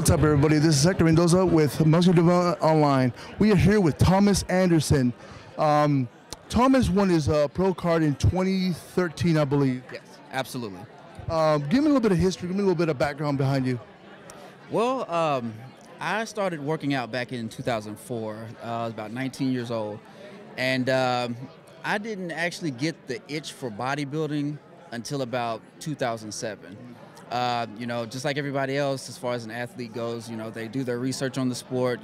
What's up, everybody? This is Hector Mendoza with Muscle Development Online. We are here with Thomas Anderson. Thomas won his pro card in 2013, I believe. Yes, absolutely. Give me a little bit of history. Give me a little bit of background behind you. Well, I started working out back in 2004. I was about 19 years old. And I didn't actually get the itch for bodybuilding until about 2007. Just like everybody else, as far as an athlete goes, they do their research on the sport,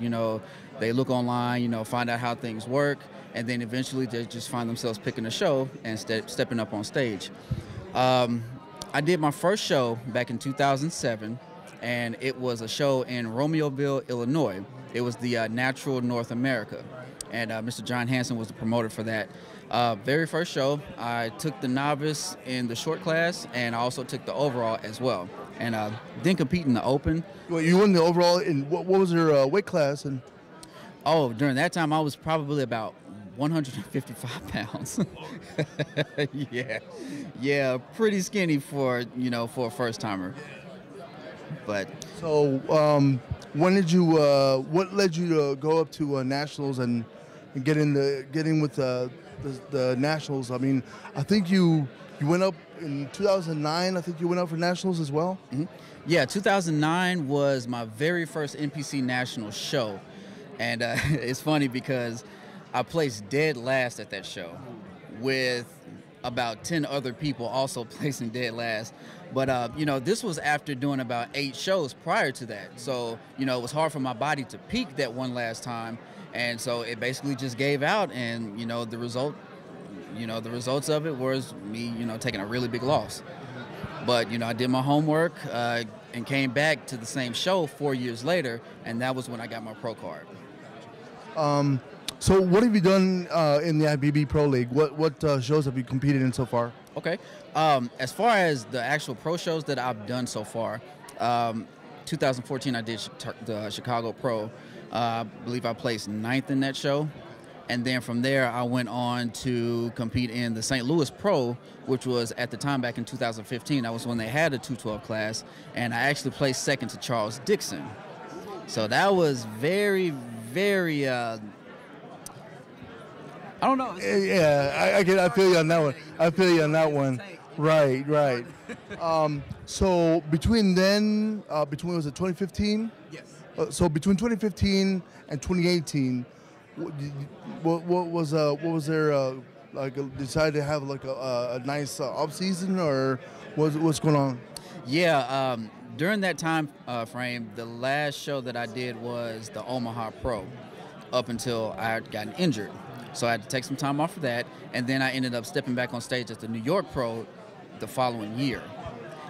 they look online, find out how things work, and then eventually they just find themselves picking a show and stepping up on stage. I did my first show back in 2007, and it was a show in Romeoville, Illinois. It was the Natural North America, and Mr. John Hansen was the promoter for that. Very first show, I took the novice in the short class, and I also took the overall as well. And then compete in the open. Well, you won the overall. In what was your weight class? And oh, during that time, I was probably about 155 pounds. yeah, pretty skinny for for a first timer. But so, when did you? What led you to go up to nationals and get in with the nationals? I mean, I think you went up in 2009. I think you went up for nationals as well. Mm-hmm. Yeah, 2009 was my very first NPC national show, and it's funny because I placed dead last at that show, with about 10 other people also placing dead last. But this was after doing about 8 shows prior to that, so it was hard for my body to peak that one last time. And so it basically just gave out, and the results of it was me taking a really big loss. But I did my homework and came back to the same show 4 years later, and that was when I got my pro card. So what have you done in the IFBB Pro League? What shows have you competed in so far? Okay, as far as the actual pro shows that I've done so far, 2014 I did the Chicago Pro. I believe I placed 9th in that show. And then from there, I went on to compete in the St. Louis Pro, which was at the time back in 2015. That was when they had a 212 class. And I actually placed 2nd to Charles Dixon. So that was very, very, I don't know. Yeah, I feel you on that one. I feel you on that one. Right. So between then, was it 2015? Yes. So between 2015 and 2018, what was there decided to have like a nice off season, or what's going on? Yeah, during that time frame, the last show that I did was the Omaha Pro, up until I had gotten injured. So I had to take some time off of that, and then I ended up stepping back on stage at the New York Pro the following year.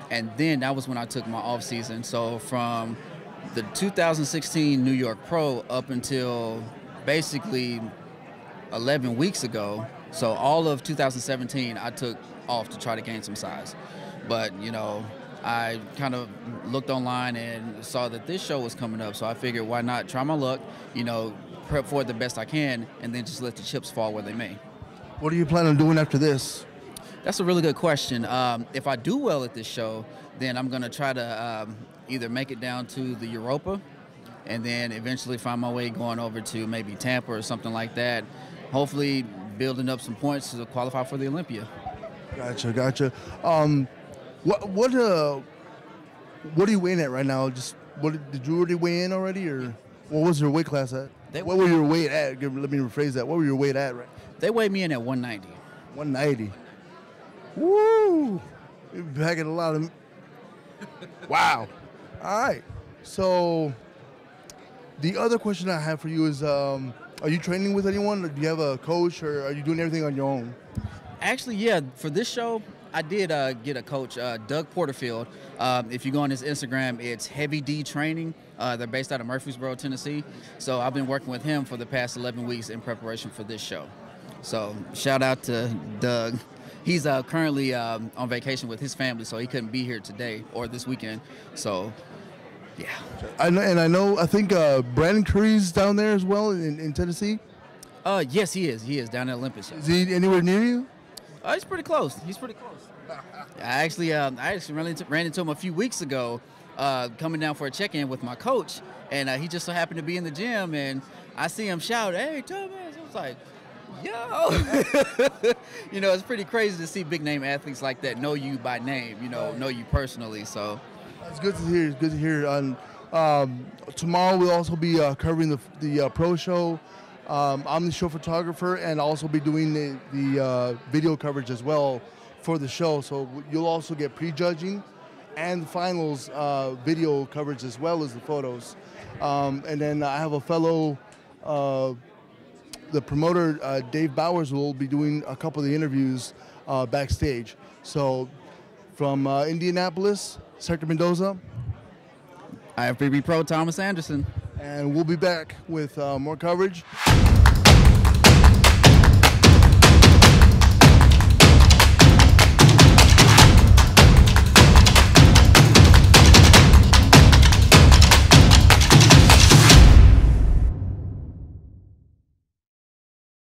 And then that was when I took my off season. So from the 2016 New York Pro up until basically 11 weeks ago, so all of 2017 I took off to try to gain some size. But I kind of looked online and saw that this show was coming up, so I figured why not try my luck, prep for it the best I can, and then just let the chips fall where they may. What are you planning on doing after this? That's a really good question. If I do well at this show, then I'm going to try to either make it down to the Europa, and then eventually find my way going over to maybe Tampa or something like that, hopefully building up some points to qualify for the Olympia. Gotcha. What are you weighing at right now? Did you already weigh in already, or what was your weight class at? What were your weight at? Let me rephrase that. What were your weight at? Right? They weighed me in at 190. 190. Woo! You're packing a lot of. Wow. All right. So the other question I have for you is, are you training with anyone? Or do you have a coach, or are you doing everything on your own? Actually, yeah. For this show, I did get a coach, Doug Porterfield. If you go on his Instagram, it's Heavy D Training. They're based out of Murfreesboro, Tennessee. So I've been working with him for the past 11 weeks in preparation for this show. So shout out to Doug. He's currently on vacation with his family, so he couldn't be here today or this weekend. So, yeah. I think Brandon Curry's down there as well in Tennessee. Yes, he is. He is down at Olympus. Is he anywhere near you? He's pretty close. I actually ran into him a few weeks ago coming down for a check-in with my coach, and he just so happened to be in the gym, and I see him shout, "Hey, Thomas!" I was like, yo, you know, it's pretty crazy to see big name athletes like that know you by name, you know you personally. So it's good to hear. It's good to hear. Tomorrow we'll also be covering the pro show. I'm the show photographer, and I'll also be doing the video coverage as well for the show. So you'll also get prejudging and the finals video coverage as well as the photos. And then I have a fellow. The promoter, Dave Bowers, will be doing a couple of the interviews backstage. So from Indianapolis, Sector Mendoza. IFBB Pro Thomas Anderson. And we'll be back with more coverage.